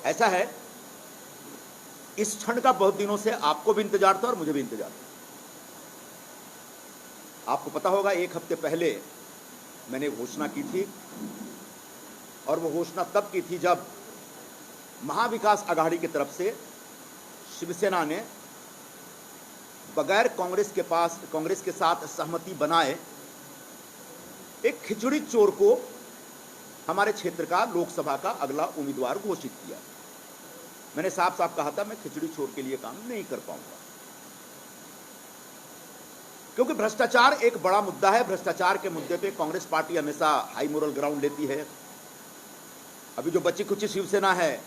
ऐसा है, इस क्षण का बहुत दिनों से आपको भी इंतजार था और मुझे भी इंतजार था। आपको पता होगा, 1 हफ्ते पहले मैंने घोषणा की थी, और वो घोषणा तब की थी जब महाविकास आघाड़ी की तरफ से शिवसेना ने बगैर कांग्रेस के साथ सहमति बनाए एक खिचड़ी चोर को हमारे क्षेत्र का लोकसभा का अगला उम्मीदवार घोषित किया। मैंने साफ साफ कहा था, मैं खिचड़ी चोर के लिए काम नहीं कर पाऊंगा, क्योंकि भ्रष्टाचार एक बड़ा मुद्दा है। भ्रष्टाचार के मुद्दे पे कांग्रेस पार्टी हमेशा हाई मोरल ग्राउंड लेती है। अभी जो बची खुची शिवसेना है,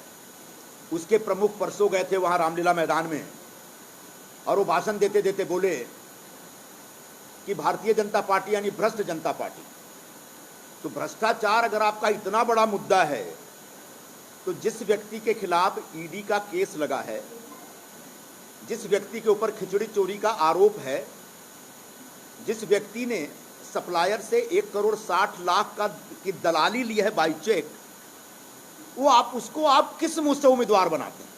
उसके प्रमुख परसों गए थे वहां रामलीला मैदान में, और वो भाषण देते देते बोले कि भारतीय जनता पार्टी यानी भ्रष्ट जनता पार्टी। तो भ्रष्टाचार अगर आपका इतना बड़ा मुद्दा है, तो जिस व्यक्ति के खिलाफ ईडी का केस लगा है, जिस व्यक्ति के ऊपर खिचड़ी चोरी का आरोप है, जिस व्यक्ति ने सप्लायर से 1,60,00,000 की दलाली ली है बाई चेक, वो उसको आप किस मुंह से उम्मीदवार बनाते हैं?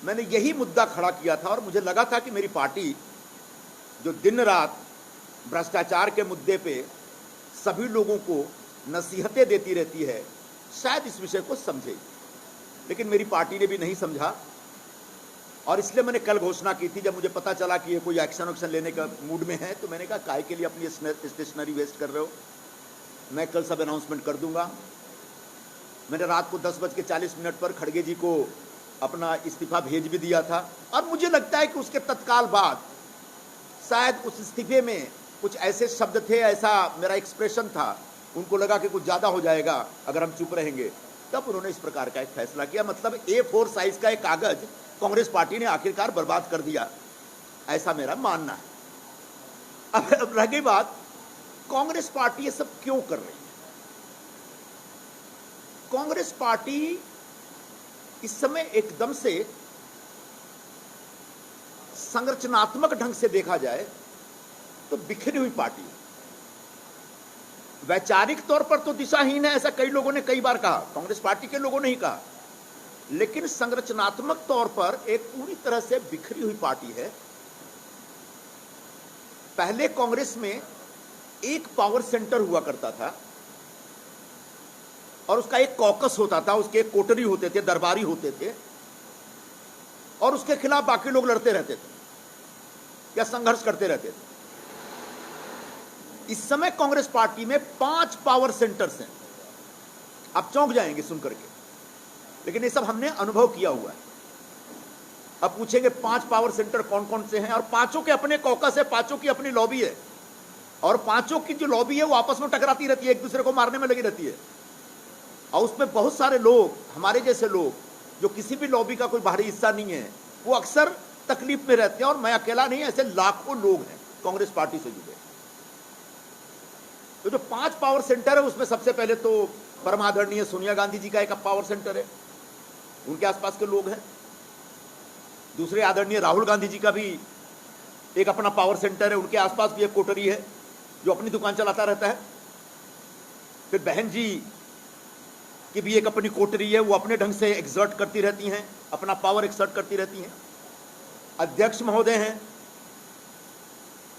मैंने यही मुद्दा खड़ा किया था, और मुझे लगा था कि मेरी पार्टी जो दिन रात भ्रष्टाचार के मुद्दे पे सभी लोगों को नसीहतें देती रहती है, शायद इस विषय को समझे, लेकिन मेरी पार्टी ने भी नहीं समझा। और इसलिए मैंने कल घोषणा की थी, जब मुझे पता चला कि ये कोई एक्शन लेने का मूड में है, तो मैंने कहा काहे के लिए अपनी स्टेशनरी वेस्ट कर रहे हो, मैं कल सब अनाउंसमेंट कर दूंगा। मैंने रात को 10:40 पर खड़गे जी को अपना इस्तीफा भेज भी दिया था, और मुझे लगता है कि उसके तत्काल बाद शायद उस इस्तीफे में कुछ ऐसे शब्द थे, ऐसा मेरा एक्सप्रेशन था, उनको लगा कि कुछ ज़्यादा हो जाएगा अगर हम चुप रहेंगे, तब उन्होंने इस प्रकार का एक फैसला किया। मतलब A4 साइज का एक कागज कांग्रेस पार्टी ने आखिरकार बर्बाद कर दिया, ऐसा मेरा मानना है। अब रह गई बात, कांग्रेस पार्टी ये सब क्यों कर रही है? कांग्रेस पार्टी इस समय एकदम से संरचनात्मक ढंग से देखा जाए तो बिखरी हुई पार्टी है। वैचारिक तौर पर तो दिशाहीन है, ऐसा कई लोगों ने कई बार कहा, कांग्रेस पार्टी के लोगों ने ही कहा, लेकिन संरचनात्मक तौर पर एक पूरी तरह से बिखरी हुई पार्टी है। पहले कांग्रेस में एक पावर सेंटर हुआ करता था, और उसका एक कॉकस होता था, उसके एक कोटरी होते थे, दरबारी होते थे, और उसके खिलाफ बाकी लोग लड़ते रहते थे या संघर्ष करते रहते थे। इस समय कांग्रेस पार्टी में 5 पावर सेंटर्स हैं। आप चौंक जाएंगे सुनकर के, लेकिन ये सब हमने अनुभव किया हुआ है। अब पूछेंगे 5 पावर सेंटर कौन कौन से हैं, और 5 के अपने कॉकस है, 5 की अपनी लॉबी है, और 5 की जो लॉबी है वो आपस में टकराती रहती है, एक दूसरे को मारने में लगी रहती है। और उसमें बहुत सारे लोग, हमारे जैसे लोग जो किसी भी लॉबी का कोई बाहरी हिस्सा नहीं है, वो अक्सर तकलीफ में रहते हैं, और मैं अकेला नहीं, ऐसे लाखों लोग हैं कांग्रेस पार्टी से जुड़े। तो जो 5 पावर सेंटर है, उसमें सबसे पहले तो परम आदरणीय सोनिया गांधी जी का एक पावर सेंटर है, उनके आसपास के लोग हैं। दूसरे आदरणीय राहुल गांधी जी का भी एक अपना पावर सेंटर है, उनके आसपास भी एक कोटरी है जो अपनी दुकान चलाता रहता है। फिर बहन जी की भी एक अपनी कोटरी है, वो अपने ढंग से एक्सर्ट करती रहती हैं, अपना पावर एक्सर्ट करती रहती हैं। अध्यक्ष महोदय हैं,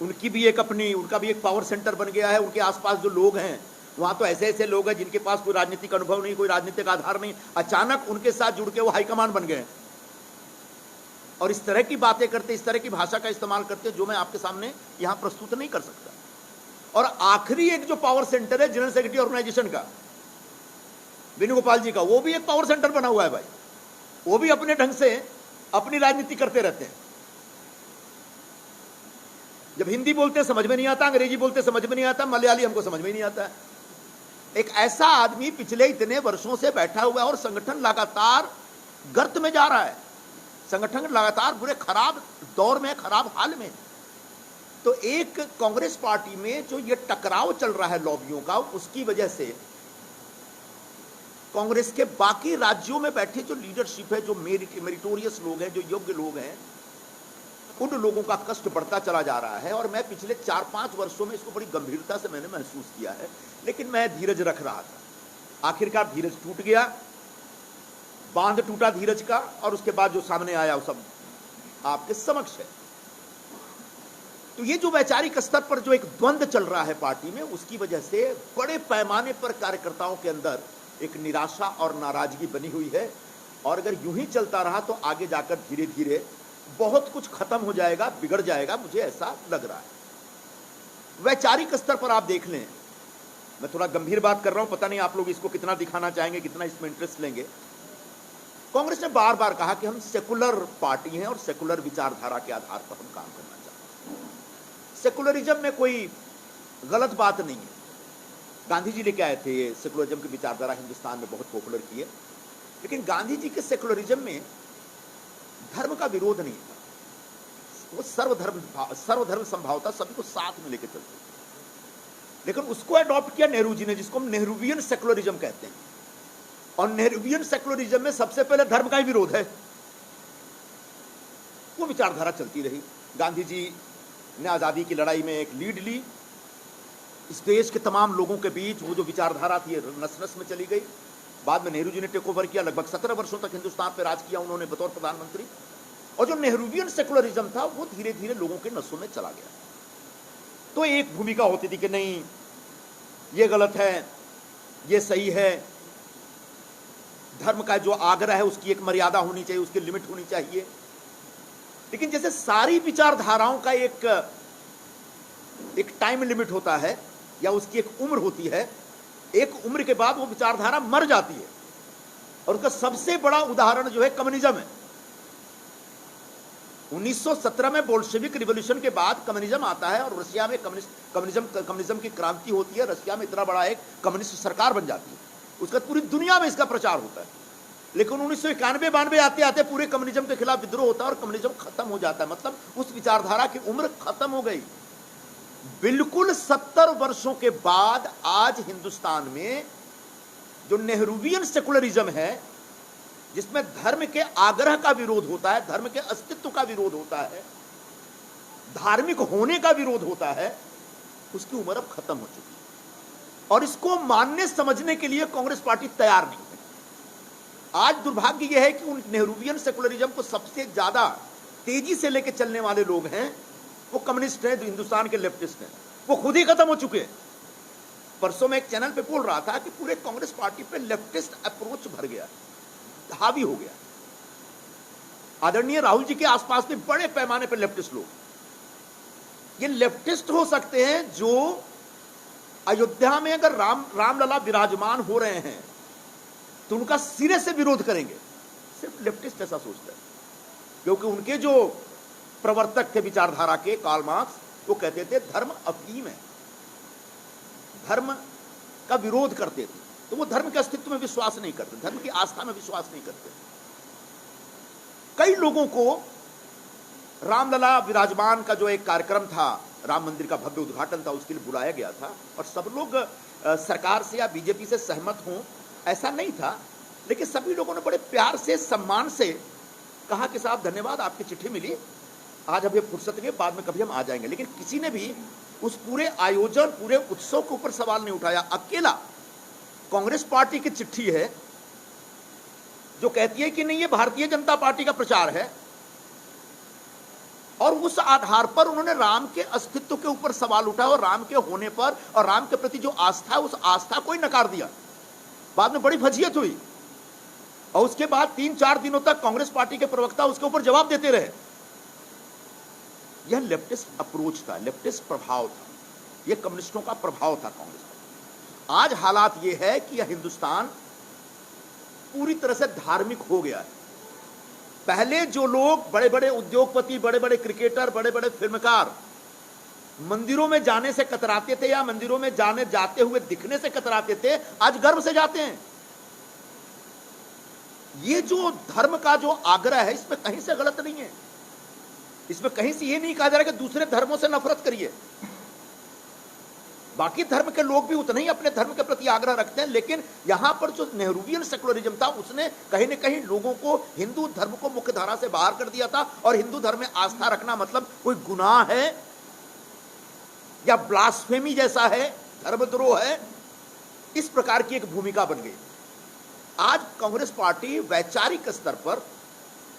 उनका भी एक पावर सेंटर बन गया है। उनके आसपास जो लोग हैं, वहां तो ऐसे ऐसे लोग हैं जिनके पास कोई राजनीतिक अनुभव नहीं, कोई राजनीतिक आधार नहीं, अचानक उनके साथ जुड़ के वो हाईकमान बन गए, और इस तरह की बातें करते, इस तरह की भाषा का इस्तेमाल करते, जो मैं आपके सामने यहां प्रस्तुत नहीं कर सकता। और आखिरी एक जो पावर सेंटर है जनरल सेक्रेटरी ऑर्गेनाइजेशन का, वेणुगोपाल जी का, वो भी एक पावर सेंटर बना हुआ है भाई। वो भी अपने ढंग से अपनी राजनीति करते रहते हैं। जब हिंदी बोलते समझ में नहीं आता, अंग्रेजी बोलते समझ में नहीं आता, मलयाली हमको समझ में नहीं आता है। एक ऐसा आदमी पिछले इतने वर्षों से बैठा हुआ है, और संगठन लगातार गर्त में जा रहा है, संगठन लगातार बुरे खराब दौर में, खराब हाल में। तो एक कांग्रेस पार्टी में जो ये टकराव चल रहा है लॉबियों का, उसकी वजह से कांग्रेस के बाकी राज्यों में बैठे जो लीडरशिप है, जो मेरिटोरियस लोग हैं, जो योग्य लोग हैं, उन लोगों का कष्ट बढ़ता चला जा रहा है। और मैं पिछले 4-5 वर्षों में इसको बड़ी गंभीरता से मैंने महसूस किया है, लेकिन मैं धीरज रख रहा था। आखिरकार धीरज टूट गया, बांध टूटा धीरज का, और उसके बाद जो सामने आया वो सब आपके समक्ष है। तो ये जो वैचारिक स्तर पर जो एक द्वंद्व चल रहा है पार्टी में, उसकी वजह से बड़े पैमाने पर कार्यकर्ताओं के अंदर एक निराशा और नाराजगी बनी हुई है। और अगर यूं ही चलता रहा तो आगे जाकर धीरे धीरे बहुत कुछ खत्म हो जाएगा, बिगड़ जाएगा, मुझे ऐसा लग रहा है। वैचारिक स्तर पर आप देख लें, मैं थोड़ा गंभीर बात कर रहा हूं, पता नहीं आप लोग इसको कितना दिखाना चाहेंगे, कितना इसमें इंटरेस्ट लेंगे। कांग्रेस ने बार बार कहा कि हम सेकुलर पार्टी हैं और सेकुलर विचारधारा के आधार पर हम काम करना चाहते हैं। सेकुलरिज्म में कोई गलत बात नहीं है। गांधी जी लेके आए थे ये सेकुलरिज्म की विचारधारा, हिंदुस्तान में बहुत पॉपुलर की है। लेकिन गांधी जी के सेकुलरिज्म में धर्म का विरोध नहीं था, वो सर्वधर्म संभावता, सभी को साथ में लेकर चलते। लेकिन उसको अडॉप्ट किया नेहरू जी ने, जिसको हम नेहरूवियन सेकुलरिज्म कहते हैं। और नेहरूवियन सेकुलरिज्म में सबसे पहले धर्म का ही विरोध है। वो विचारधारा चलती रही। गांधी जी ने आजादी की लड़ाई में एक लीड ली, इस देश के तमाम लोगों के बीच वो जो विचारधारा थी नस नस में चली गई। बाद में नेहरू जी ने टेक ओवर किया, लगभग 17 वर्षों तक हिंदुस्तान पर राज किया उन्होंने बतौर प्रधानमंत्री। और जो नेहरूवियन सेकुलरिज्म था वो धीरे धीरे लोगों के नसों में चला गया। तो एक भूमिका होती थी कि नहीं ये गलत है, ये सही है, धर्म का जो आग्रह है उसकी एक मर्यादा होनी चाहिए, उसकी लिमिट होनी चाहिए। लेकिन जैसे सारी विचारधाराओं का एक टाइम लिमिट होता है या उसकी एक उम्र होती है, एक उम्र के बाद वो विचारधारा मर जाती है। और उसका सबसे बड़ा उदाहरण जो है कम्युनिज्म है। 1917 में बोल्शेविक रिवॉल्यूशन के बाद कम्युनिज्म आता है और रशिया में कम्युनिज्म की क्रांति होती है। रशिया में इतना बड़ा एक कम्युनिस्ट सरकार बन जाती है, उसका पूरी दुनिया में इसका प्रचार होता है। लेकिन 1991-92 आते आते पूरे कम्युनिज्म के खिलाफ विद्रोह होता है और कम्युनिज्म खत्म हो जाता है। मतलब उस विचारधारा की उम्र खत्म हो गई। बिल्कुल 70 वर्षों के बाद आज हिंदुस्तान में जो नेहरूवियन सेकुलरिज्म है, जिसमें धर्म के आग्रह का विरोध होता है, धर्म के अस्तित्व का विरोध होता है, धार्मिक होने का विरोध होता है, उसकी उम्र अब खत्म हो चुकी है। और इसको मानने समझने के लिए कांग्रेस पार्टी तैयार नहीं है। आज दुर्भाग्य यह है कि उन नेहरूवियन सेकुलरिज्म को सबसे ज्यादा तेजी से लेकर चलने वाले लोग हैं वो कम्युनिस्ट हैं, जो हिंदुस्तान के लेफ्टिस्ट हैं। वो खुद ही खत्म हो चुके हैं। परसों में एक चैनल पे बोल रहा था कि पूरे कांग्रेस पार्टी पे लेफ्टिस्ट अप्रोच भर गया, हावी हो गया। आदरणीय राहुल जी के आसपास भी बड़े पैमाने पर लेफ्टिस्ट लोग, ये लेफ्टिस्ट हो सकते हैं जो अयोध्या में अगर रामलला विराजमान हो रहे हैं तो उनका सिरे से विरोध करेंगे। सिर्फ लेफ्टिस्ट ऐसा सोचता है, क्योंकि उनके जो प्रवर्तक थे विचारधारा के, कार्ल मार्क्स, वो कहते थे धर्म अफीम है, धर्म का विरोध करते थे। तो वो धर्म के अस्तित्व में विश्वास नहीं करते, धर्म की आस्था में विश्वास नहीं करते। कई लोगों को रामलला विराजमान का जो एक कार्यक्रम था, राम मंदिर का भव्य उद्घाटन था, उसके लिए बुलाया गया था और सब लोग सरकार से या बीजेपी से सहमत हों ऐसा नहीं था। लेकिन सभी लोगों ने बड़े प्यार से, सम्मान से कहा कि साहब धन्यवाद, आपकी चिट्ठी मिली, आज अभी फुर्सत नहीं, बाद में कभी हम आ जाएंगे। लेकिन किसी ने भी उस पूरे आयोजन, पूरे उत्सव के ऊपर सवाल नहीं उठाया। अकेला कांग्रेस पार्टी की चिट्ठी है जो कहती है कि नहीं ये भारतीय जनता पार्टी का प्रचार है, और उस आधार पर उन्होंने राम के अस्तित्व के ऊपर सवाल उठाया और राम के होने पर और राम के प्रति जो आस्था है उस आस्था को ही नकार दिया। बाद में बड़ी फजीयत हुई और उसके बाद 3-4 दिनों तक कांग्रेस पार्टी के प्रवक्ता उसके ऊपर जवाब देते रहे। यह लेफ्टिस्ट अप्रोच था, लेफ्टिस्ट प्रभाव था, यह कम्युनिस्टों का प्रभाव था कांग्रेस का। आज हालात यह है कि यह हिंदुस्तान पूरी तरह से धार्मिक हो गया है। पहले जो लोग बड़े बड़े उद्योगपति, बड़े बड़े क्रिकेटर, बड़े बड़े फिल्मकार मंदिरों में जाने से कतराते थे या मंदिरों में जाते हुए दिखने से कतराते थे, आज गर्व से जाते हैं। ये जो धर्म का जो आग्रह है इसमें कहीं से गलत नहीं है। इसमें कहीं से ये नहीं कहा जा रहा कि दूसरे धर्मों से नफरत करिए। बाकी धर्म के लोग भी उतना ही अपने धर्म के प्रति आग्रह रखते हैं, लेकिन यहां पर जो नेहरूवियन सेकुलरिज्म था उसने कहीं न कहीं लोगों को हिंदू धर्म को मुख्य धारा से बाहर कर दिया था। और हिंदू धर्म में आस्था रखना मतलब कोई गुनाह है या ब्लास्फेमी जैसा है, धर्मद्रोह है, इस प्रकार की एक भूमिका बन गई। आज कांग्रेस पार्टी वैचारिक स्तर पर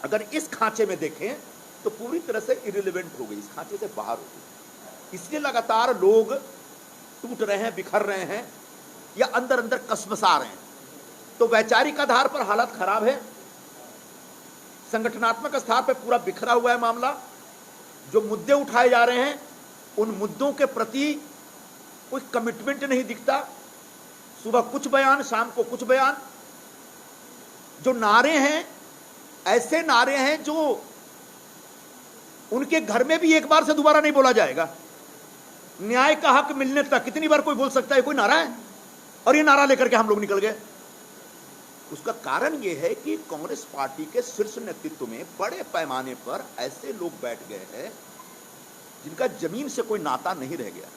अगर इस खांचे में देखें तो पूरी तरह से इरिलेवेंट हो गई, इस खांचे से बाहर हो गई। इसलिए लगातार लोग टूट रहे हैं, बिखर रहे हैं या अंदर अंदर कसमसा रहे हैं। तो वैचारिक आधार पर हालत खराब है, संगठनात्मक स्तर पर पूरा बिखरा हुआ है मामला। जो मुद्दे उठाए जा रहे हैं उन मुद्दों के प्रति कोई कमिटमेंट नहीं दिखता। सुबह कुछ बयान, शाम को कुछ बयान। जो नारे हैं ऐसे नारे हैं जो उनके घर में भी एक बार से दोबारा नहीं बोला जाएगा। न्याय का हक मिलने तक कितनी बार कोई बोल सकता है, कोई नारा है। और ये नारा लेकर के हम लोग निकल गए। उसका कारण यह है कि कांग्रेस पार्टी के शीर्ष नेतृत्व में बड़े पैमाने पर ऐसे लोग बैठ गए हैं जिनका जमीन से कोई नाता नहीं रह गया।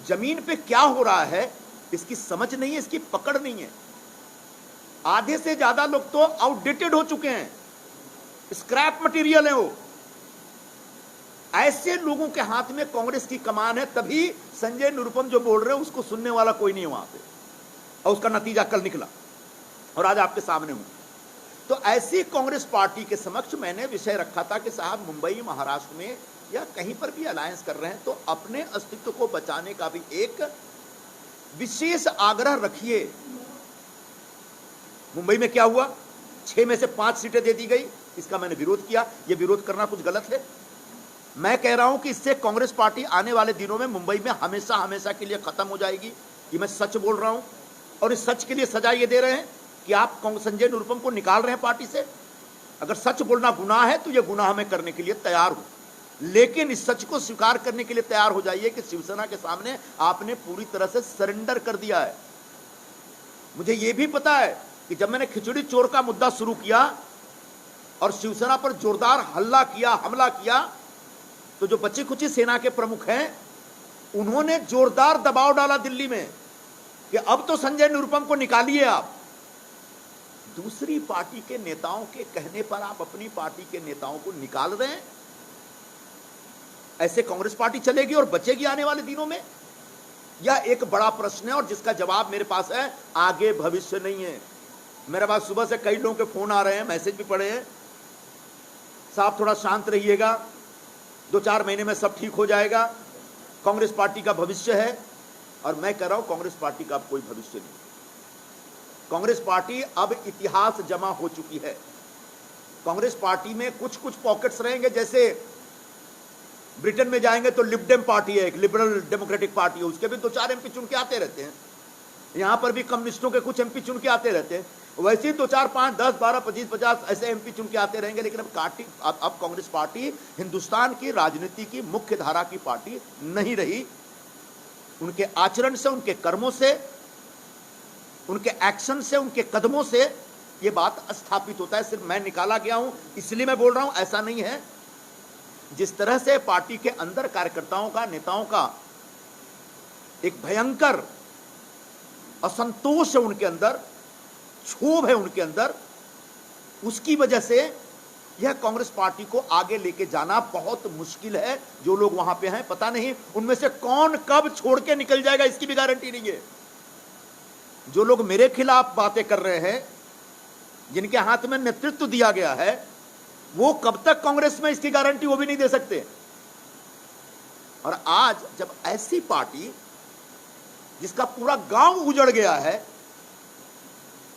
जमीन पे क्या हो रहा है इसकी समझ नहीं है, इसकी पकड़ नहीं है। आधे से ज्यादा लोग तो आउटडेटेड हो चुके हैं, स्क्रैप मटेरियल है वो। ऐसे लोगों के हाथ में कांग्रेस की कमान है, तभी संजय निरुपम जो बोल रहे हैं उसको सुनने वाला कोई नहीं है वहां पे। और उसका नतीजा कल निकला और आज आपके सामने हूं। तो ऐसी कांग्रेस पार्टी के समक्ष मैंने विषय रखा था कि साहब मुंबई, महाराष्ट्र में या कहीं पर भी अलायंस कर रहे हैं तो अपने अस्तित्व को बचाने का भी एक विशेष आग्रह रखिए। मुंबई में क्या हुआ, 6 में से 5 सीटें दे दी गई, इसका मैंने विरोध किया। यह विरोध करना कुछ गलत है। मैं कह रहा हूं कि इससे कांग्रेस पार्टी आने वाले दिनों में मुंबई में हमेशा हमेशा के लिए खत्म हो जाएगी। ये मैं सच बोल रहा हूं और इस सच के लिए सजा ये दे रहे हैं कि आप संजय निरुपम को निकाल रहे हैं पार्टी से। अगर सच बोलना गुनाह है तो यह गुनाह मैं करने के लिए तैयार हूं, लेकिन इस सच को स्वीकार करने के लिए तैयार हो जाइए कि शिवसेना के सामने आपने पूरी तरह से सरेंडर कर दिया है। मुझे यह भी पता है कि जब मैंने खिचड़ी चोर का मुद्दा शुरू किया और शिवसेना पर जोरदार हमला किया तो जो बची खुची सेना के प्रमुख हैं उन्होंने जोरदार दबाव डाला दिल्ली में कि अब तो संजय निरुपम को निकालिए आप। दूसरी पार्टी के नेताओं के कहने पर आप अपनी पार्टी के नेताओं को निकाल रहे हैं। ऐसे कांग्रेस पार्टी चलेगी और बचेगी आने वाले दिनों में? यह एक बड़ा प्रश्न है और जिसका जवाब मेरे पास है आगे भविष्य नहीं है। मेरे पास सुबह से कई लोगों के फोन आ रहे हैं, मैसेज भी पड़े हैं, साहब थोड़ा शांत रहिएगा, 2-4 महीने में सब ठीक हो जाएगा, कांग्रेस पार्टी का भविष्य है। और मैं कह रहा हूं कांग्रेस पार्टी का अब कोई भविष्य नहीं। कांग्रेस पार्टी अब इतिहास जमा हो चुकी है। कांग्रेस पार्टी में कुछ कुछ पॉकेट्स रहेंगे, जैसे ब्रिटेन में जाएंगे तो लिबडेम पार्टी है, एक लिबरल डेमोक्रेटिक पार्टी है, उसके भी 2-4 एमपी चुन के आते रहते हैं। यहां पर भी कम्युनिस्टों के कुछ एमपी चुन के आते रहते हैं। वैसे ही 2-4, 5, 10, 12, 25, 50 ऐसे एमपी चुन के आते रहेंगे। लेकिन अब कांग्रेस पार्टी हिंदुस्तान की राजनीति की मुख्य धारा की पार्टी नहीं रही। उनके आचरण से, उनके कर्मों से, उनके एक्शन से, उनके कदमों से यह बात स्थापित होता है। सिर्फ मैं निकाला गया हूं इसलिए मैं बोल रहा हूं, ऐसा नहीं है। जिस तरह से पार्टी के अंदर कार्यकर्ताओं का, नेताओं का एक भयंकर असंतोष है उनके अंदर, क्षोभ है उनके अंदर, उसकी वजह से यह कांग्रेस पार्टी को आगे लेके जाना बहुत मुश्किल है। जो लोग वहां पे हैं, पता नहीं उनमें से कौन कब छोड़ के निकल जाएगा, इसकी भी गारंटी नहीं है। जो लोग मेरे खिलाफ बातें कर रहे हैं, जिनके हाथ में नेतृत्व दिया गया है, वो कब तक कांग्रेस में, इसकी गारंटी वो भी नहीं दे सकते। और आज जब ऐसी पार्टी जिसका पूरा गांव उजड़ गया है,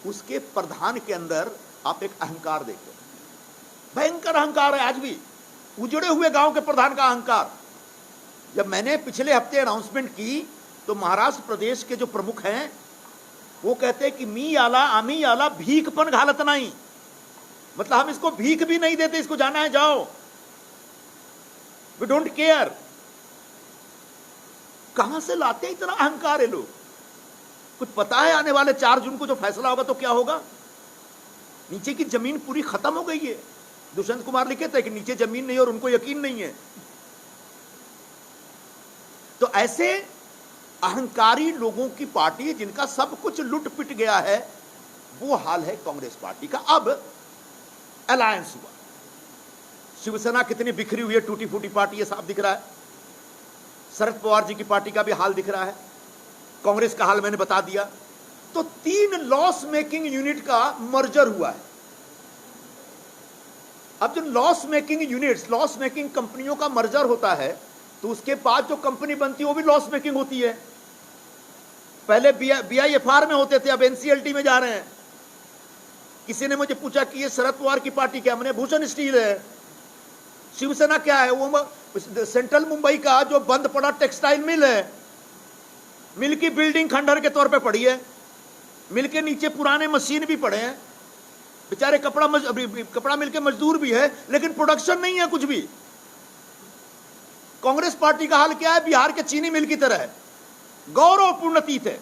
उसके प्रधान के अंदर आप एक अहंकार देखो, भयंकर अहंकार है। आज भी उजड़े हुए गांव के प्रधान का अहंकार। जब मैंने पिछले हफ्ते अनाउंसमेंट की तो महाराष्ट्र प्रदेश के जो प्रमुख हैं वो कहते हैं कि मी आला, आमी आला, भीखपन घालत नहीं, मतलब हम इसको भीख भी नहीं देते, इसको जाना है जाओ, वी डोंट केयर। कहां से लाते हैं इतना अहंकार है लोग? कुछ पता है आने वाले 4 जून को जो फैसला होगा तो क्या होगा? नीचे की जमीन पूरी खत्म हो गई है। दुष्यंत कुमार लिखे थे कि नीचे जमीन नहीं और उनको यकीन नहीं है। तो ऐसे अहंकारी लोगों की पार्टी जिनका सब कुछ लुट पिट गया है, वो हाल है कांग्रेस पार्टी का। अब अलायंस हुआ, शिवसेना कितनी बिखरी हुई है, टूटी फूटी पार्टी है, साफ दिख रहा है। शरद पवार जी की पार्टी का भी हाल दिख रहा है। कांग्रेस का हाल मैंने बता दिया। तो 3 लॉस मेकिंग यूनिट का मर्जर हुआ है। अब जो loss making units, loss making कंपनियों का मर्जर होता है, तो उसके बाद जो कंपनी बनती है वो भी लॉस मेकिंग होती है। पहले BIFR में होते थे, अब NCLT में जा रहे हैं। किसी ने मुझे पूछा कि ये शरद पवार की पार्टी क्या? मैंने भूषण स्टील है। शिवसेना क्या है? वो सेंट्रल मुंबई का जो बंद पड़ा टेक्सटाइल मिल है। मिल की बिल्डिंग खंडहर के तौर पे पड़ी है। मिल के नीचे पुराने मशीन भी पड़े हैं। बेचारे कपड़ा मिल के मजदूर भी है, लेकिन प्रोडक्शन नहीं है कुछ भी। कांग्रेस पार्टी का हाल क्या है? बिहार के चीनी मिल की तरह है, गौरवपूर्ण अतीत है।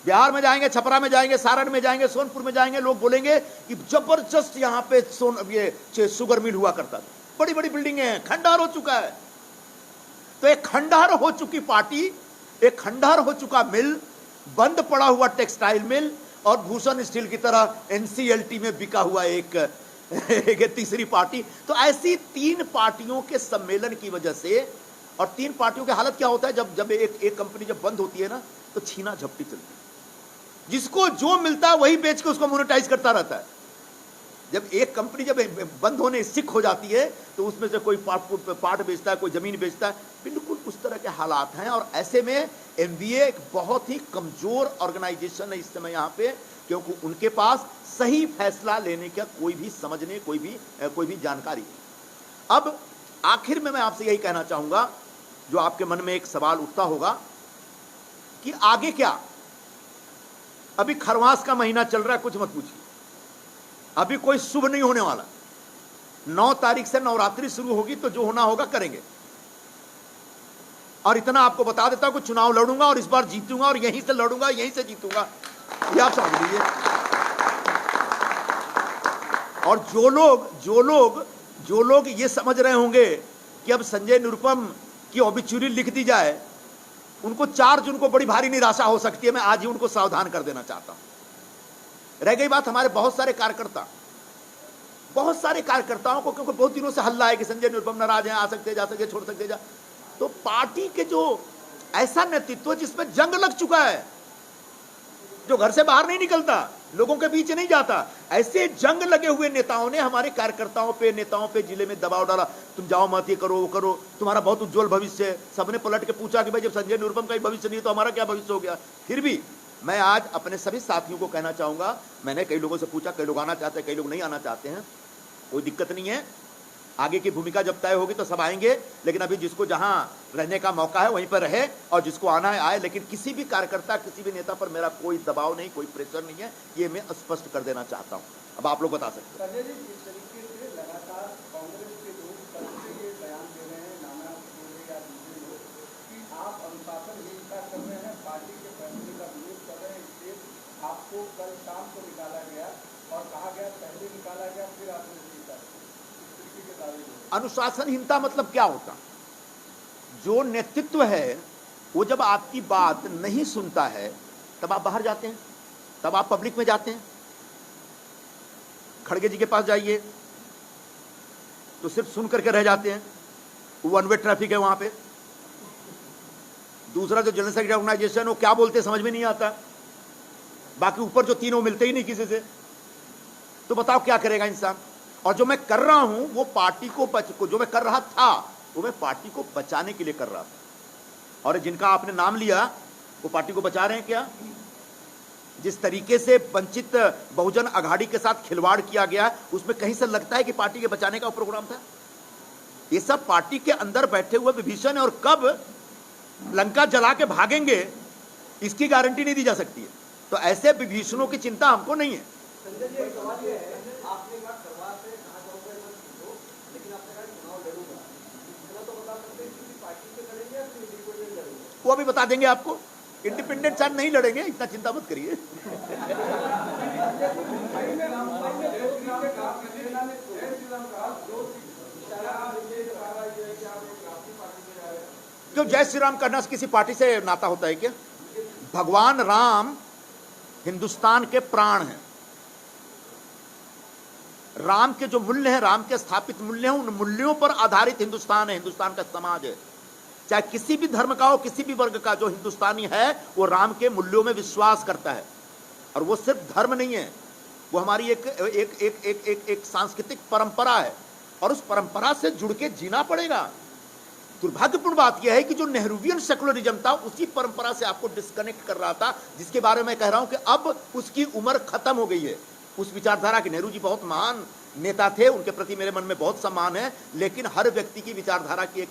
बिहार में जाएंगे, छपरा में जाएंगे, सारण में जाएंगे, सोनपुर में जाएंगे, लोग बोलेंगे कि जबरदस्त यहां पे ये शुगर मिल हुआ करता था। बड़ी बड़ी बिल्डिंगें हैं, खंडहर हो चुका है। तो एक खंडहर हो चुकी पार्टी, एक खंडहर हो चुका मिल, बंद पड़ा हुआ टेक्सटाइल मिल, और भूषण स्टील की तरह NCLT में बिका हुआ एक तीसरी पार्टी। तो ऐसी 3 पार्टियों के सम्मेलन की वजह से, और 3 पार्टियों की हालत क्या होता है, जब एक कंपनी जब बंद होती है ना, तो छीना झपटी चलती है। जिसको जो मिलता है वही बेच के उसको मोनेटाइज करता रहता है। जब एक कंपनी जब बंद होने सिक हो जाती है, तो उसमें से कोई पार्ट बेचता है, कोई जमीन बेचता है। बिल्कुल उस तरह के हालात हैं। और ऐसे में MBA एक बहुत ही कमजोर ऑर्गेनाइजेशन है इस समय यहाँ पे, क्योंकि उनके पास सही फैसला लेने का कोई भी समझने, कोई भी जानकारी नहीं। अब आखिर में मैं आपसे यही कहना चाहूंगा, जो आपके मन में एक सवाल उठता होगा कि आगे क्या। अभी खरवास का महीना चल रहा है, कुछ मत पूछिए, अभी कोई शुभ नहीं होने वाला। 9 तारीख से नवरात्रि शुरू होगी, तो जो होना होगा करेंगे। और इतना आपको बता देता हूं कि चुनाव लड़ूंगा और इस बार जीतूंगा, और यहीं से लड़ूंगा, यहीं से जीतूंगा, ये आप समझ लीजिए। और जो लोग ये समझ रहे होंगे कि अब संजय निरुपम की ऑबिचुरी लिख दी जाए, उनको 4 जून को बड़ी भारी निराशा हो सकती है। मैं आज ही उनको सावधान कर देना चाहता हूं। रह गई बात हमारे बहुत सारे कार्यकर्ताओं को, क्योंकि बहुत दिनों से हल्ला है कि संजय निरुपम नाराज हैं, आ सकते, जा सकते, छोड़ सकते, जा। तो पार्टी के जो ऐसा नेतृत्व जिसमें जंग लग चुका है, जो घर से बाहर नहीं निकलता, लोगों के बीच नहीं जाता, ऐसे जंग लगे हुए नेताओं ने हमारे कार्यकर्ताओं पे, नेताओं पे जिले में दबाव डाला। तुम जाओ मत, ये करो, वो करो, तुम्हारा बहुत उज्जवल भविष्य है। सबने पलट के पूछा कि भाई जब संजय निरुपम का ही भविष्य नहीं तो हमारा क्या भविष्य हो गया। फिर भी मैं आज अपने सभी साथियों को कहना चाहूंगा, मैंने कई लोगों से पूछा, कई लोग आना चाहते हैं, कई लोग नहीं आना चाहते हैं, कोई दिक्कत नहीं है। आगे की भूमिका जब तय होगी तो सब आएंगे, लेकिन अभी जिसको जहां रहने का मौका है वहीं पर रहे, और जिसको आना है आए। लेकिन किसी भी कार्यकर्ता, किसी भी नेता पर मेरा कोई दबाव नहीं, कोई प्रेशर नहीं है, ये मैं स्पष्ट कर देना चाहता हूं। अब आप लोग बता सकते हैं। आपको कल शाम को निकाला गया और कहा गया पहले निकाला गया, फिर आपने जीता। अनुशासनहीनता मतलब क्या होता? जो नेतृत्व है वो जब आपकी बात नहीं सुनता है, तब आप बाहर जाते हैं, तब आप पब्लिक में जाते हैं। खड़गे जी के पास जाइए तो सिर्फ सुन करके रह जाते हैं, वन वे ट्रैफिक है वहां पे। दूसरा जो जनरल सेक्रेटरी ऑर्गेनाइजेशन, वो क्या बोलते समझ में नहीं आता। बाकी ऊपर जो 3 वो मिलते ही नहीं किसी से। तो बताओ क्या करेगा इंसान। और जो मैं कर रहा हूं वो पार्टी को जो मैं कर रहा था वो मैं पार्टी को बचाने के लिए कर रहा था। और जिनका आपने नाम लिया वो पार्टी को बचा रहे हैं क्या? जिस तरीके से वंचित बहुजन अघाड़ी के साथ खिलवाड़ किया गया, उसमें कहीं से लगता है कि पार्टी के बचाने का प्रोग्राम था? ये सब पार्टी के अंदर बैठे हुए विभीषण है, और कब लंका जला के भागेंगे इसकी गारंटी नहीं दी जा सकती है। तो ऐसे विभीषणों की चिंता हमको नहीं है। वो अभी बता देंगे आपको। इंडिपेंडेंट चार्ज नहीं लड़ेंगे, इतना चिंता मत करिए। क्यों जय श्री राम करना किसी पार्टी से नाता होता है क्या? भगवान राम हिंदुस्तान के प्राण हैं। राम के जो मूल्य हैं, राम के स्थापित मूल्य हैं, उन मूल्यों पर आधारित हिंदुस्तान है, हिंदुस्तान का समाज है। चाहे किसी भी धर्म का हो, किसी भी वर्ग का, जो हिंदुस्तानी है वो राम के मूल्यों में विश्वास करता है। और वो सिर्फ धर्म नहीं है, वो हमारी एक सांस्कृतिक परंपरा है, और उस परंपरा से जुड़ के जीना पड़ेगा। दुर्भाग्यपूर्ण बात यह है कि जो नेहरूवियन सेकुलरिज्म था उसी परंपरा से आपको डिस्कनेक्ट कर रहा था, जिसके बारे में कह रहा हूं कि अब उसकी उम्र खत्म हो गई है। उस विचारधारा के, नेहरू जी बहुत महान नेता थे, उनके प्रति मेरे मन में बहुत सम्मान है, लेकिन हर व्यक्ति की विचारधारा की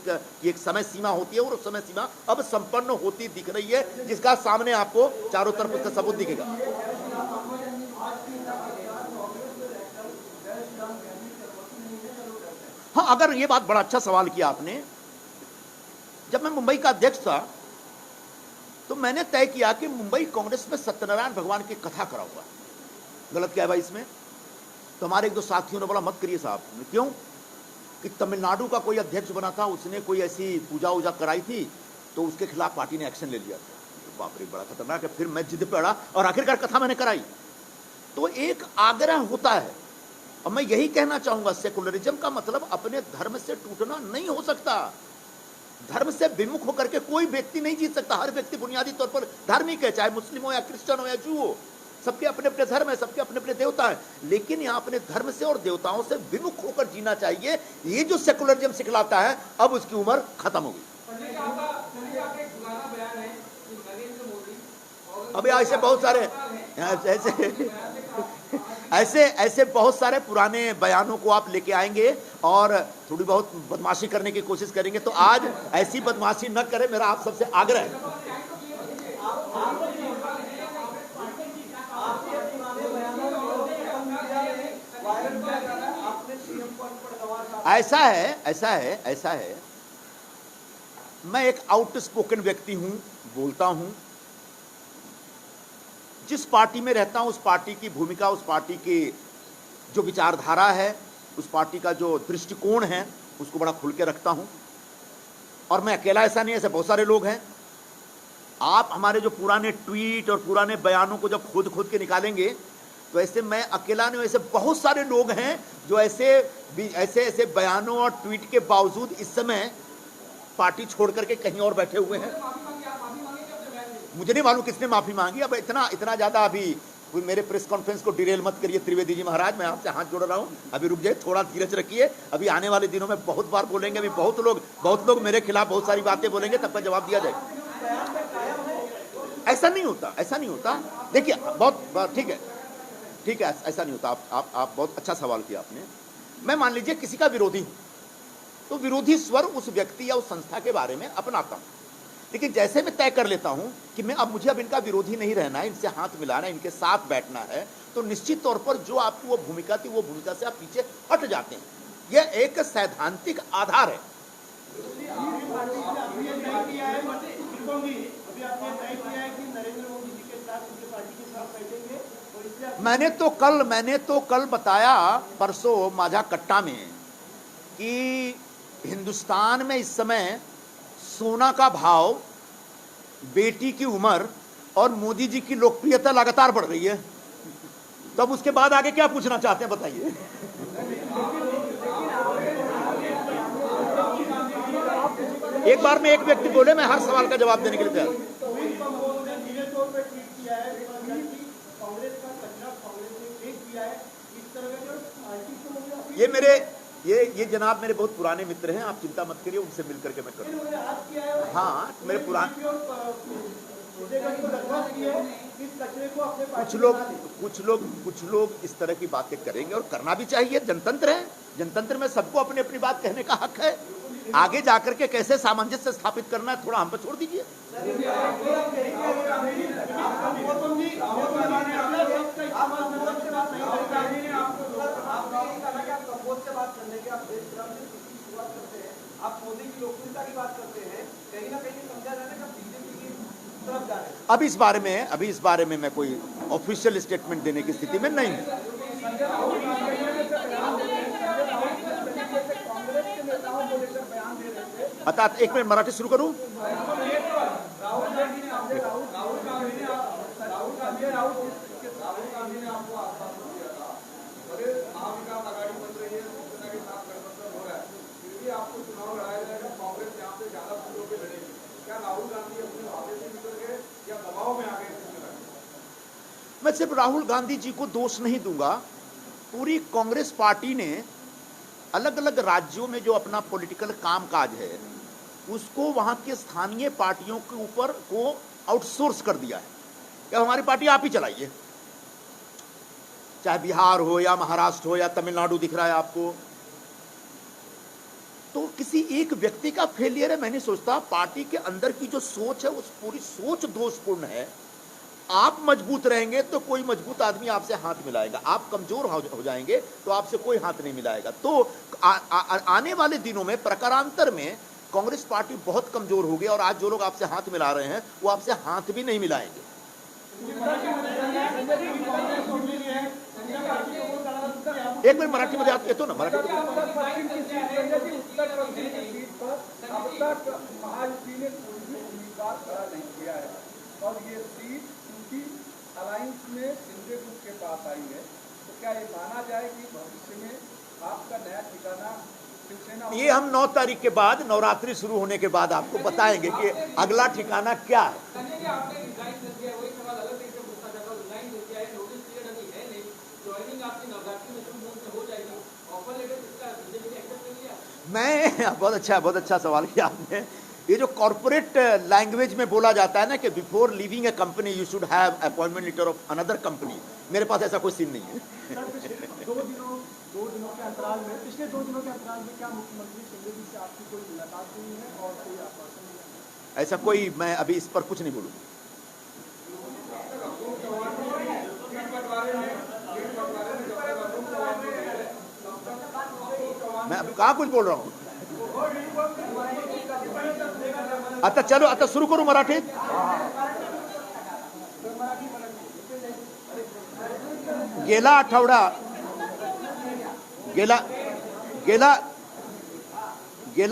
एक समय सीमा होती है, और उस समय सीमा अब संपन्न होती दिख रही है, जिसका सामने आपको चारों तरफ उसका सबूत दिखेगा। हाँ, अगर ये बात, बड़ा अच्छा सवाल किया आपने। जब मैं मुंबई का अध्यक्ष था तो मैंने तय किया कि मुंबई कांग्रेस में सत्यनारायण भगवान की कथा कराऊंगा। गलत क्या है भाई इसमें? तो हमारे एक दो साथियों ने बोला मत करिए साहब। क्यों? कि तमिलनाडु का कोई अध्यक्ष बना था, उसने कोई ऐसी पूजा वूजा कराई थी, तो उसके खिलाफ पार्टी ने एक्शन ले लिया था। तो बाप रे, बड़ा खतरनाक है। फिर मैं जिद पे अड़ा और आखिरकार कथा मैंने कराई। तो एक आग्रह होता है, और मैं यही कहना चाहूंगा, सेकुलरिज्म का मतलब अपने धर्म से टूटना नहीं हो सकता। धर्म से विमुख होकर के कोई व्यक्ति नहीं जीत सकता। हर व्यक्ति बुनियादी तौर पर धार्मिक है, चाहे मुस्लिम हो या क्रिश्चियन हो या जू हो, सबके अपने अपने धर्म है, सबके अपने अपने देवता है। लेकिन यहाँ अपने धर्म से और देवताओं से विमुख होकर जीना चाहिए। ये जो सेकुलरिज्म सिखलाता है, अब उसकी उम्र खत्म हो गई। अभी ऐसे बहुत सारे ऐसे बहुत सारे पुराने बयानों को आप लेके आएंगे और थोड़ी बहुत बदमाशी करने की कोशिश करेंगे, तो आज ऐसी बदमाशी न करें, मेरा आप सबसे आग्रह है। ऐसा है, मैं एक आउटस्पोकन व्यक्ति हूं, बोलता हूं। जिस पार्टी में रहता हूं उस पार्टी की भूमिका, उस पार्टी की जो विचारधारा है, उस पार्टी का जो दृष्टिकोण है, उसको बड़ा खुल के रखता हूं। और मैं अकेला ऐसा नहीं, ऐसे बहुत सारे लोग हैं। आप हमारे जो पुराने ट्वीट और पुराने बयानों को जब खोद के निकालेंगे, तो ऐसे मैं अकेला नहीं, ऐसे बहुत सारे लोग हैं जो ऐसे बयानों और ट्वीट के बावजूद इस समय पार्टी छोड़ करके कहीं और बैठे हुए हैं। मुझे नहीं मालूम किसने माफी मांगी। अब इतना ज्यादा अभी मेरे प्रेस कॉन्फ्रेंस को डिरेल मत करिए त्रिवेदी जी महाराज, मैं आपसे हाथ जोड़ रहा हूं। अभी रुक जाइए, थोड़ा धीरज रखिए। अभी आने वाले दिनों में बहुत बार बोलेंगे, अभी बहुत लोग मेरे खिलाफ बहुत सारी बातें बोलेंगे, तब का जवाब दिया जाएगा। ऐसा नहीं होता। देखिए, बहुत ठीक है, ऐसा नहीं होता। आप बहुत अच्छा सवाल किया आपने। मैं मान लीजिए किसी का विरोधी हूं, तो विरोधी स्वर उस व्यक्ति या उस संस्था के बारे में अपनाता हूं। लेकिन जैसे मैं तय कर लेता हूं कि मुझे अब इनका विरोधी नहीं रहना है, इनसे हाथ मिलाना है, इनके साथ बैठना है, तो निश्चित तौर पर जो आपकी वो भूमिका थी, वो भूमिका से आप पीछे हट जाते हैं। यह एक सैद्धांतिक आधार है। मैंने तो कल बताया, परसों माझा कट्टा में, कि हिंदुस्तान में इस समय सोना का भाव, बेटी की उम्र और मोदी जी की लोकप्रियता लगातार बढ़ रही है। तब उसके बाद आगे क्या पूछना चाहते हैं बताइए? एक बार में एक व्यक्ति बोले, मैं हर सवाल का जवाब देने के लिए तैयार। ये जनाब मेरे बहुत पुराने मित्र हैं, आप चिंता मत करिए, उनसे मिलकर के मैं करूँगा। हाँ, मेरे पुराने कुछ लोग इस तरह की बातें करेंगे, और करना भी चाहिए। जनतंत्र है, जनतंत्र में सबको अपनी अपनी बात कहने का हक है। आगे जाकर के कैसे सामंजस्य स्थापित करना है, थोड़ा हम पर छोड़ दीजिए। आप मोदी की लोकप्रियता की बात करते हैं, कहीं ना कहीं समझा जाए ना बीजेपी की तरफ जा रहे हैं। अभी इस बारे में मैं कोई ऑफिशियल स्टेटमेंट देने की स्थिति में नहीं हूं। अर्थात एक मिनट, मराठी शुरू करूं? आपको चुनाव लड़ाया जाएगा, कांग्रेस यहाँ पे ज्यादा सीटों पे लड़ेगी। मैं सिर्फ राहुल गांधी जी को दोष नहीं दूंगा, पूरी कांग्रेस पार्टी ने अलग अलग राज्यों में जो अपना पॉलिटिकल कामकाज है उसको वहां के स्थानीय पार्टियों के ऊपर को आउटसोर्स कर दिया है कि हमारी पार्टी आप ही चलाइए, चाहे बिहार हो या महाराष्ट्र हो या तमिलनाडु दिख रहा है आपको। तो किसी एक व्यक्ति का फेलियर है, मैं नहीं सोचता। पार्टी के अंदर की जो सोच है उस पूरी सोच दोषपूर्ण है। आप मजबूत रहेंगे तो कोई मजबूत आदमी आपसे हाथ मिलाएगा, आप कमजोर हो जाएंगे तो आपसे कोई हाथ नहीं मिलाएगा। तो आने वाले दिनों में प्रकारांतर में कांग्रेस पार्टी बहुत कमजोर होगी और आज जो लोग आपसे हाथ मिला रहे हैं वो आपसे हाथ भी नहीं मिलाएंगे। एक मिनट मराठी मध्ये आत येतो ना, मराठी महायुति ने कोई भी उम्मीदवार खड़ा नहीं किया है और ये सीट उनकी अलायंस में शिंदे ग्रुप के पास आई है। तो क्या ये माना जाए कि भविष्य में आपका नया ठिकाना शिवसेना? ये हम 9 तारीख के बाद, नवरात्रि शुरू होने के बाद आपको बताएंगे कि अगला ठिकाना क्या है। मैं बहुत अच्छा सवाल किया आपने। ये जो कॉर्पोरेट लैंग्वेज में बोला जाता है ना कि before leaving a company you should have appointment letter of another company, मेरे पास ऐसा कोई सीन नहीं है। दो दिनों के अंतराल में, पिछले 2 दिनों के अंतराल में क्या मुख्यमंत्री शिंदे जी से आपकी कोई मुलाकात हुई है और कोई आश्वासन दिया है? ऐसा कोई, मैं अभी इस पर कुछ नहीं बोलूँ। मैं अभी कहाँ कुछ बोल रहा हूँ। आता चलो, आता सुरू करू मराठीत। गेला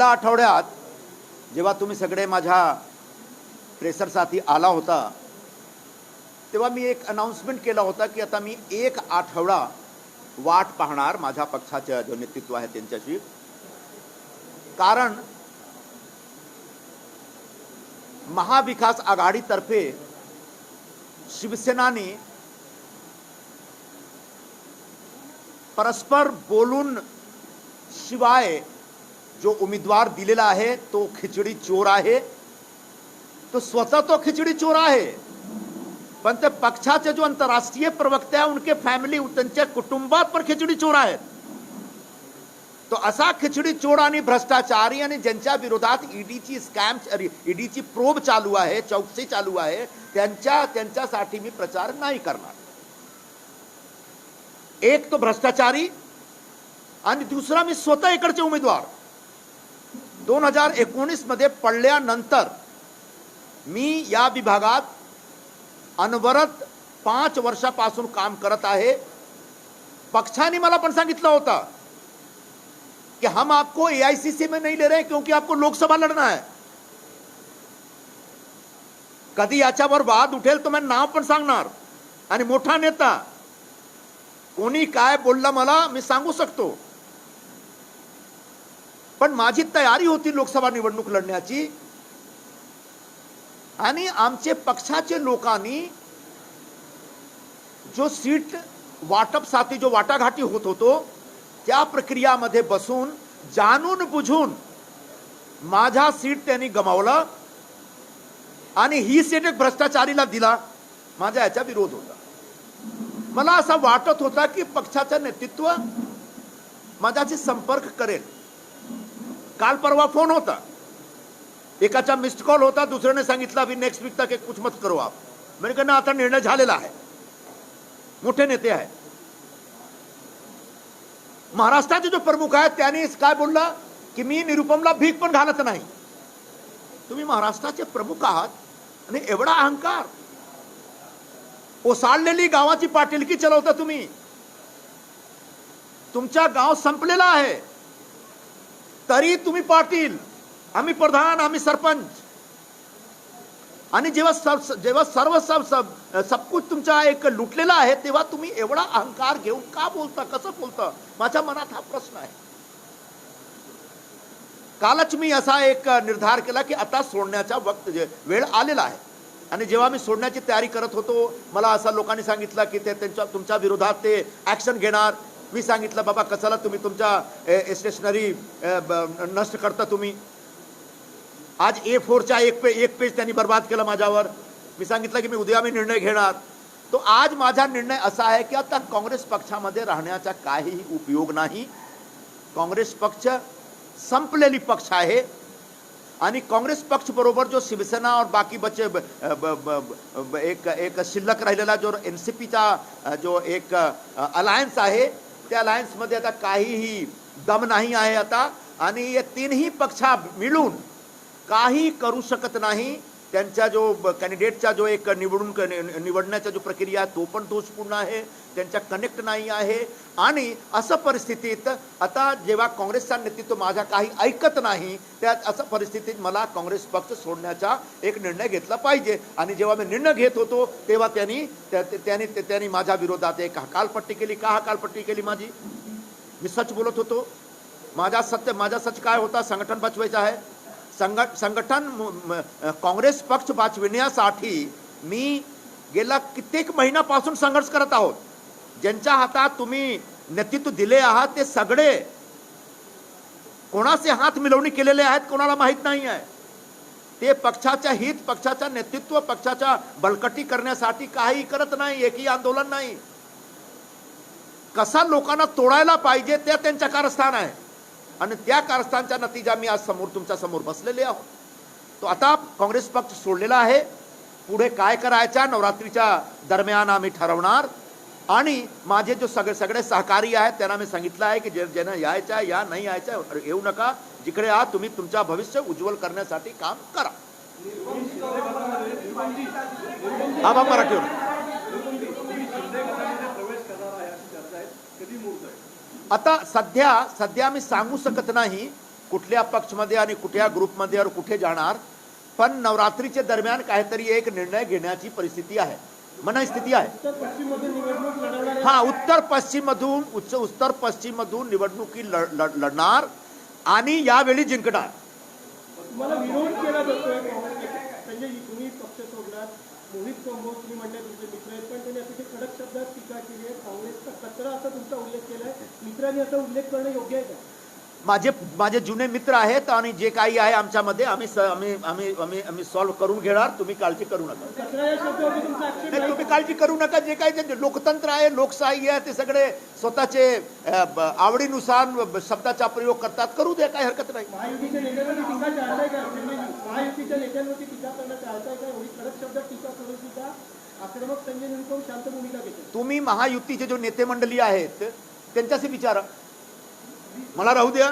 आठवड्यात जेव्हा तुम्ही सगळे माझ्या प्रेसर साथी आला होता तेव्हा मी एक अनाउन्समेंट केला होता की आता मी 1 आठवडा वाट पाहणार माझ्या पक्षाचे जो नेतृत्व आहे त्यांच्याशी, कारण महाविकास आघाडीतर्फे शिवसेनाने परस्पर बोलून शिवाय जो उमेदवार दिलेला आहे तो खिचडी चोर आहे। तो स्वतः तो खिचडी चोर आहे, पण ते पक्षाचे जो अंतरराष्ट्रीय प्रवक्ते आहे उनके फॅमिली, त्यांच्या कुटुंबात पण खिचडी चोर आहेत। तो असा खिचडी चोर आणि भ्रष्टाचारी आणि ज्यांच्या विरोधात ईडीची स्कॅम, ईडीची प्रोब चालू आहे, चौकशी चालू आहे, त्यांच्यासाठी मी प्रचार नाही करणार। एक तो भ्रष्टाचारी आणि दुसरा मी स्वतः इकडचे उमेदवार। 2019 मध्ये पडल्यानंतर मी या विभागात अनवरत 5 वर्षापासून काम करत आहे। पक्षाने मला पण सांगितलं होतं कि हम आपको एआईसीसी में नहीं ले रहे क्योंकि आपको लोकसभा लड़ना है। कधी याच्यावर वाद उठेल तो मैं नाव पण सांगणार आणि मोठा नेता कोणी काय बोलला मला मी सांगू शकतो, पण माझी तयारी होती लोकसभा निवडणूक लढण्याची। आणि आमचे पक्षाचे लोकांनी जो सीट वाटपसाठी जो वाटाघाटी होत होतो त्या प्रक्रियामध्ये बसून जाणून बुझून माझा सीट त्यांनी गमावला आणि ही सीट एक भ्रष्टाचारीला दिला। माझा याचा विरोध होता। मला असं वाटत होता की पक्षाचं नेतृत्व माझ्याशी संपर्क करेल। काल परवा फोन होता, एकाचा मिस्ड कॉल होता, दुसऱ्याने सांगितलं अभी नेक्स्ट वीक तक कुछ मत करो आप। मैंने कहा ना, आता निर्णय झालेला आहे। मोठे नेते आहेत। महाराष्ट्राचे जो प्रमुख आहेत त्यांनी काय बोलला की मी निरुपमला भीक पण घालत नाही। तुम्ही महाराष्ट्राचे प्रमुख आहात आणि एवढा अहंकार, ओसाळलेली गावाची पाटीलकी चालवता तुम्ही। तुमचा गाव संपलेला आहे तरी तुम्ही पाटील, आम्ही प्रधान, आम्ही सरपंच। आणि जेव्हा सब कुछ तुमचा एक लुटलेला आहे तेव्हा तुम्ही एवढा अहंकार घेऊन का बोलता, कसं बोलता? माझ्या मनात हा प्रश्न आहे। कालच मी असा एक निर्धार केला की आता सोडण्याचा वेळ आलेला आहे। आणि जेव्हा मी सोडण्याची तयारी करत होतो, मला असं लोकांनी सांगितलं की ते तुमच्या विरोधात ते ॲक्शन घेणार. मी सांगितलं बाबा कशाला तुम्ही तुमच्या स्टेशनरी नष्ट करता तुम्ही. आज A4च्या एक पेज त्यांनी बर्बाद केलं माझ्यावर. मी सांगितलं की उद्या मी निर्णय घेणार. तो आज माझा निर्णय असा आहे की आता काँग्रेस पक्षामध्ये राहण्याचा काहीही उपयोग नाही. काँग्रेस पक्ष संपलेली पक्ष आहे आणि काँग्रेस पक्ष बरोबर जो शिवसेना और बाकी बचे एक शिल्लक राहिलेला जो NCPचा जो एक अलायन्स आहे, त्या अलायन्समध्ये आता काहीही दम नाही आहे आता. आणि हे तीनही पक्ष मिळून काही करू शकत नाही. त्यांचा जो कॅन्डिडेटचा जो एक निवडण्याचा जो प्रक्रिया आहे तो पण दोषपूर्ण आहे, त्यांच्या कनेक्ट नाही आहे. आणि असं परिस्थितीत आता जेव्हा काँग्रेसचा नेतृत्व माझा काही ऐकत नाही, त्या असं परिस्थितीत मला काँग्रेस पक्ष सोडण्याचा एक निर्णय घेतला पाहिजे. आणि जेव्हा मी निर्णय घेत होतो तेव्हा त्यांनी माझ्या विरोधात एक हकालपट्टी केली. का हकालपट्टी केली माझी? मी सच बोलत होतो. माझा सच काय होता? संघटन वाचवायचं आहे. संघटन काँग्रेस पक्ष वाचविण्यासाठी मी गेला कित्येक महिन्यापासून संघर्ष करत आहोत. ज्यांच्या हातात तुम्ही नेतृत्व दिले आहात ते सगळे कोणाचे हात मिळवणी केलेले आहेत कोणाला माहीत नाही आहे. ते पक्षाच्या हित, पक्षाच्या नेतृत्व, पक्षाच्या बळकटी करण्यासाठी काही करत नाही. एकही आंदोलन नाही. कसा लोकांना तोडायला पाहिजे ते त्यांच्या कारस्थान आहे आणि त्या कारस्थानचा नतीजा मी आज तुमच्या समोर बसलेले आहोत. तो आता काँग्रेस पक्ष सोडलेला आहे. पुढे काय करायचं नवरात्रीच्या दरम्यान आम्ही ठरवणार. आणि माझे जो सगळे सहकारी आहेत त्यांना मी सांगितलं आहे की ज्यांना यायचं या नाही यायचं येऊ नका. जिकडे आहात तुम्ही तुमच्या भविष्य उज्ज्वल करण्यासाठी काम करा. हा बाबा मराठीवर. आता सध्या मी सांगू शकत नाही कुठल्या पक्षमध्ये आणि कुठल्या ग्रुपमध्ये और कुठे जाणार. पण नवरात्रीच्या दरम्यान काहीतरी एक निर्णय घेण्याची परिस्थिती आहे, मनस्थिती आहे. हा, उत्तर पश्चिम मधून निवडणुकी लढणार आणि यावेळी जिंकणार. तुम्हाला विरोध केला जातोय. संजय तुम्ही पक्ष सोडणार. मोहित कंबोज तुम्ही म्हणले तुमचे मित्र आहेत, पण त्यांनी अतिशय कडक शब्दात टीका केली आहे. काँग्रेसचा कचरा असा तुमचा उल्लेख केलाय. मित्रांनी असा उल्लेख करणं योग्य आहे का? माझे जुने मित्र आहेत आणि जे काही आहे आमच्यामध्ये आम्ही सॉल्व्ह करून घेणार. तुम्ही काळजी करू नका. कचरा या शब्दावरती तुमचा आक्षेप नाही, नाही. तुम्ही काळजी करू नका. जे काही लोकतंत्र आहे, लोकशाही आहे, ते सगळे स्वतःचे आवडीनुसार शब्दाचा प्रयोग करतात. करू द्या, काही हरकत नाही. महायुतीच्या नेत्यांवरती टीका चालताय का? महायुतीच्या नेत्यांवरती टीका करणं चालताय का? एवढी कडक शब्दात टीका करून सुद्धा आक्रमक संजय निरुपम शांत भूमिका घेतात. तुम्ही महायुतीचे जो नेते मंडळी आहेत त्यांच्याशी विचारा, मला राहू द्या.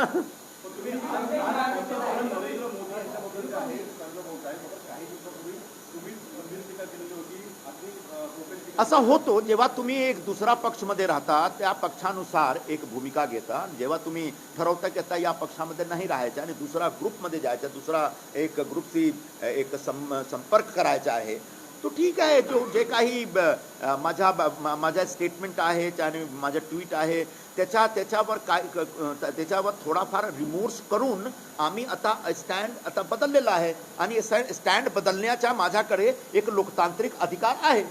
असा होतो जेव्हा तुम्ही एक दुसरा पक्षमध्ये राहता, त्या पक्षानुसार एक भूमिका घेता. जेव्हा तुम्ही ठरवता की आता या पक्षामध्ये नाही राहायचं आणि दुसरा ग्रुपमध्ये जायचं, दुसरा एक ग्रुपशी एक संपर्क करायचा आहे, तो ठीक आहे. जे काही माझ्या स्टेटमेंट आहे आणि माझं ट्विट आहे त्याच्यावर थोडाफार रिमोर्स करून आम्ही आता स्टँड बदललेला आहे. आणि स्टँड बदलण्याचा माझ्याकडे एक लोकतांत्रिक अधिकार आहे.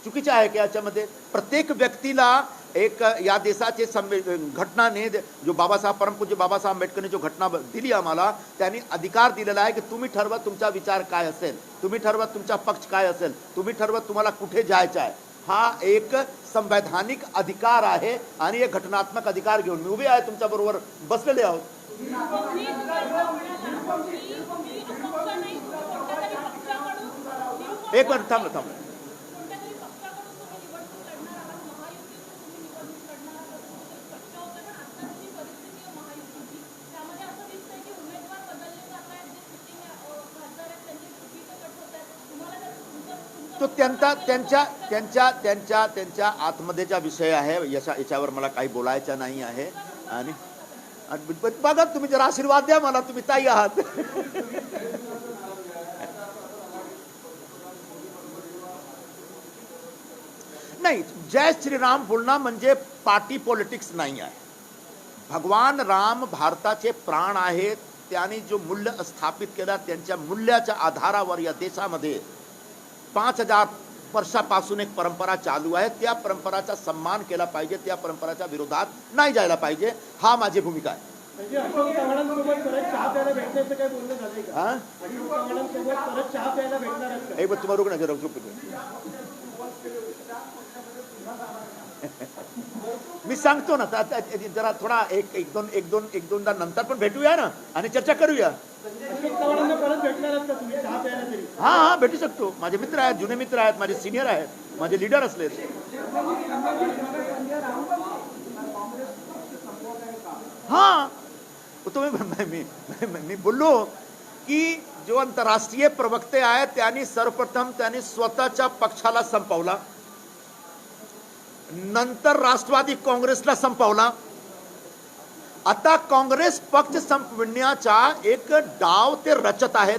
चुकीचं आहे की याच्यामध्ये प्रत्येक व्यक्तीला एक या देशाचे घटनाने जो परमपूज्य बाबासाहेब आंबेडकरने जो घटना दिली आम्हाला, त्यांनी अधिकार दिलेला आहे की तुम्ही ठरवा तुमचा विचार काय असेल, तुम्ही ठरवा तुमचा पक्ष काय असेल, तुम्ही ठरवा तुम्हाला कुठे जायचं आहे. हा एक संवैधानिक अधिकार आहे आणि एक घटनात्मक अधिकार घेऊन मी उभे आहे तुमच्या बरोबर बसलेले आहोत. एक मिनिट थांबलं. तो त्यांच्या आतमध्येचा विषय आहे. याच्यावर मला काही बोलायचं नाही आहे. आणि बघा, तुम्ही जरा आशीर्वाद द्या मला, तुम्ही ताई आहात. नाही, जय श्रीराम बोलणं म्हणजे पार्टी पॉलिटिक्स नाही आहे. भगवान राम भारताचे प्राण आहेत. त्यांनी जो मूल्य स्थापित केला त्यांच्या मूल्याच्या आधारावर या देशामध्ये 5000 वर्षापासून एक परंपरा चालू आहे, त्या परंपराचा सन्मान केला पाहिजे, त्या परंपराच्या विरोधात नाही जायला पाहिजे, हा माझी भूमिका आहे. म्हणजे अशोक चव्हाणांसोबत परत चहा प्यायला भेटण्याचं काय बोलणं झालंय का? हा अशोक चव्हाणांसोबत परत चहा प्यायला भेटणार आहेत का? एक बार तुम्हाला रुक ना, जरा रुक. मी सांगतो ना, जरा थोडा एक दोनदा नंतर पण भेटूया ना आणि चर्चा करूया. अशोक चव्हाणांना परत भेटणार आहेत का तुम्ही चहा प्यायला तरी? हा भेटू शकतो. माझे मित्र आहेत, जुने मित्र आहेत, माझे सिनियर आहेत, माझे लीडर असलेत. हाँ तो मी बोललो की जो आंतरराष्ट्रीय प्रवक्ते आहेत त्यांनी सर्वप्रथम त्यांनी स्वतःच्या पक्षाला संपवला, नंतर राष्ट्रवादी काँग्रेसला संपवला. आता काँग्रेस पक्ष संपविण्याचा एक डाव ते रचत आहेत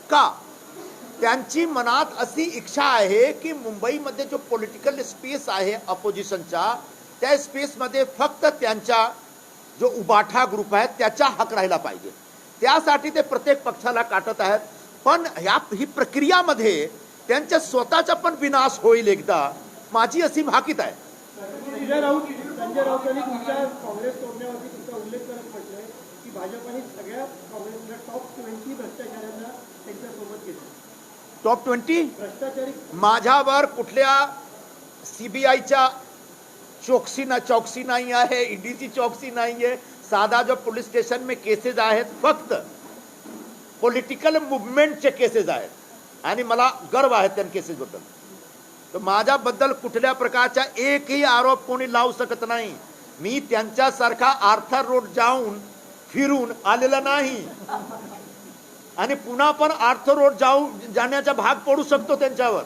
का? त्यांची मनात अशी इच्छा आहे की मुंबईमध्ये जो पॉलिटिकल स्पेस आहे अपोजिशनचा, त्या स्पेसमध्ये फक्त त्यांचा जो उबाठा ग्रुप आहे त्याचा हक राहिला पाहिजे. त्यासाठी ते प्रत्येक पक्षाला काटत आहेत. पण ही प्रक्रियामध्ये त्यांच्या स्वतःचा पण विनाश होईल एकदा, माझी अशी भाकीत आहे. संजय राऊतांनी तुमच्या काँग्रेस तोडण्यावरती तुमचा उल्लेख करत म्हटलंय की भाजपने सगळ्या काँग्रेसच्या टॉप 20 भ्रष्टाचाऱ्यांना त्यांच्यासोबत घेतलं. टॉप 20 भ्रष्टाचारी माझ्यावर कुठल्या सीबीआयच्या चौकसी नाही आहे, ईडीची चौकसी नाही आहे. साधा जो पोलीस स्टेशन में केसेस आहेत फक्त पॉलिटिकल मुवमेंटचे केसेस आहेत आणि मला गर्व आहे त्या केसेसबद्दल. तर माझ्याबद्दल कुठल्या प्रकारचा एकही आरोप कोणी लावू शकत नाही. मी त्यांच्यासारखा आर्थर रोड जाऊन फिरून आलेला नाही आणि पुन्हा पण आर्थर रोड जाण्याचा भाग पडू शकतो त्यांच्यावर.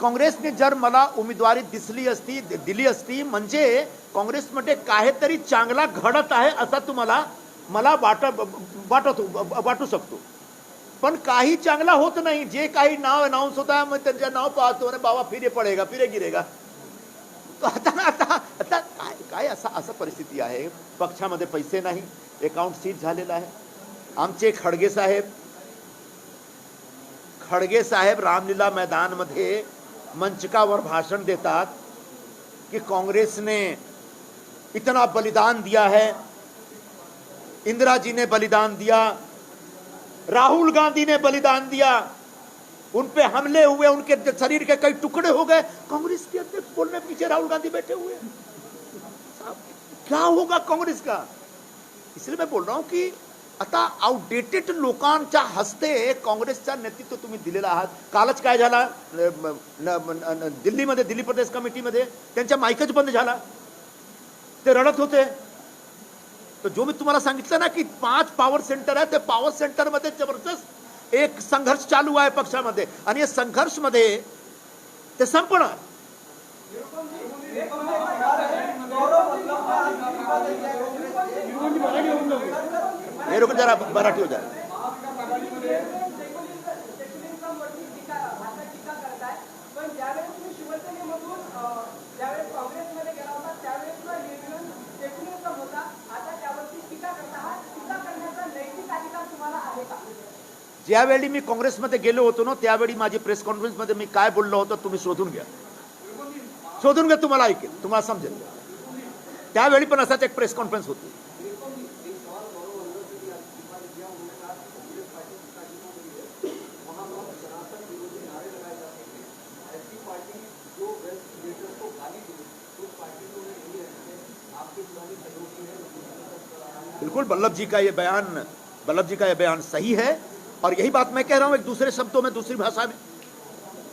काँग्रेसने जर मला उमेदवारी दिली असती म्हणजे काँग्रेसमध्ये काहीतरी चांगला घडत आहे असा तुम्हाला मला वाटू शकतो. पण काही चांगला होत नाही. जे काही नाव अनाउन्स होता मग त्यांचं नाव पाहतो आणि बाबा फिरे पडेगा फिरे गिरेगा. आता काय असं परिस्थिती आहे. पक्षामध्ये पैसे नाही, अकाउंट सीज झालेला आहे. आमचे खडगे साहेब रामलीला मैदान मध्ये मंचकावर भाषण देतात कि कांग्रेस ने इतना बलिदान दिया है, इंदिरा जी ने बलिदान दिया, राहुल गांधी ने बलिदान दिया, उन पे हमले हुए, उनके शरीर के कई टुकड़े हो गए. कांग्रेस के अध्यक्ष बोलने पीछे राहुल गांधी बैठे हुए. क्या होगा कांग्रेस का? इसलिए मैं बोल रहा हूं की आता आउटडेटेड लोकांच्या हस्ते काँग्रेसचं नेतृत्व तुम्ही दिलेलं आहात. कालच काय झाला दिल्लीमध्ये, दिल्ली प्रदेश कमिटीमध्ये त्यांच्या माईकच बंद झाला, ते रडत होते. तर जो मी तुम्हाला सांगितलं ना की 5 पॉवर सेंटर आहे, ते पॉवर सेंटर मध्ये जबरदस्त एक संघर्ष चालू आहे पक्षामध्ये आणि या संघर्ष मध्ये ते संपणार. हे लोक जरा मराठी हो जाए. ज्यावेळी मी काँग्रेसमध्ये गेलो होतो ना त्यावेळी माझी प्रेस कॉन्फरन्स मध्ये मी काय बोललो होतो तुम्ही शोधून घ्या, तुम्हाला ऐकेल, तुम्हाला समजेल. त्यावेळी पण असाच एक प्रेस कॉन्फरन्स होती. बिल्कुल वल्लभ जी का ये बयान सही है और यही बात मैं कह रहा हूं एक दूसरे शब्दों में, दूसरी भाषा में,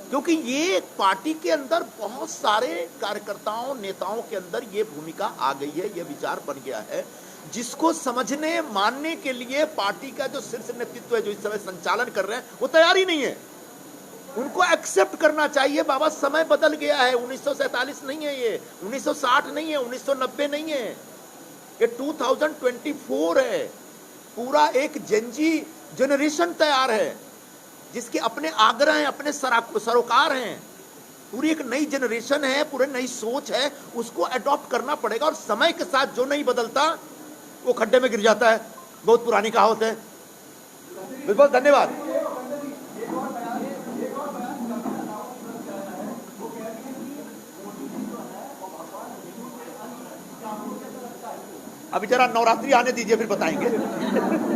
क्योंकि ये पार्टी के अंदर बहुत सारे कार्यकर्ताओं नेताओं के अंदर ये भूमिका आ गई है, ये विचार बन गया है जिसको समझने मानने के लिए पार्टी का जो शीर्ष नेतृत्व है जो इस समय संचालन कर रहे हैं वो तैयार ही नहीं है. उनको एक्सेप्ट करना चाहिए. बाबा समय बदल गया है. 1947 नहीं है ये, 1960 नहीं है, 1990 नहीं है, ये 2024 है. पूरा एक जेनजी जनरेशन तैयार है जिसके अपने आग्रह हैं, अपने सरोकार हैं. पूरी एक नई जनरेशन है, पूरी नई सोच है, उसको अडॉप्ट करना पड़ेगा। और समय के साथ जो नहीं बदलता वो खड्डे में गिर जाता है। बहुत पुरानी कहावत है। बिल्कुल, धन्यवाद। अभी जरा नवरात्रि आने दीजिए, फिर बताएंगे।